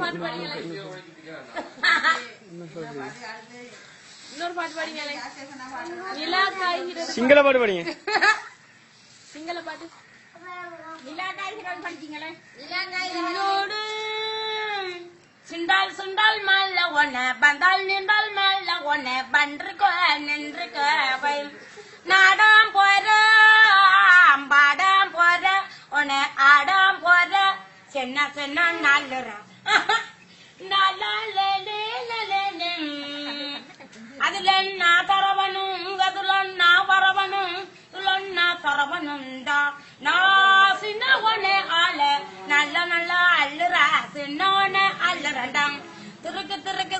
பாட்டு பாடுங்களேன். இன்னொரு பாட்டு பாடுங்களேன். நிலா காய்கிறது. சிங்கள பாட்டு பாடுங்க. சிங்கள பாட்டு. நிலா காய்கிறது படிச்சீங்களே. என்னோடு சிண்டால் சிண்டால் மல்ல ஒன்ன பந்தால் நின்றால் மல்ல ஒன்ன பன்றுக்கோ நின்றுக்கோ நாடாம் போற பாடாம் போற உன்னை ஆடாம் போற சென்ன சென்ன நல்ல அதுல நான் தரவனும் அதுல நான் வரவனும் இதுல தரவனும்டா நான் சின்ன ஒண்ணு ஆள நல்ல நல்ல அள்ளுற சின்ன ஒண்ணு அள்ளுறண்டாம் திருக்கு திருக்கு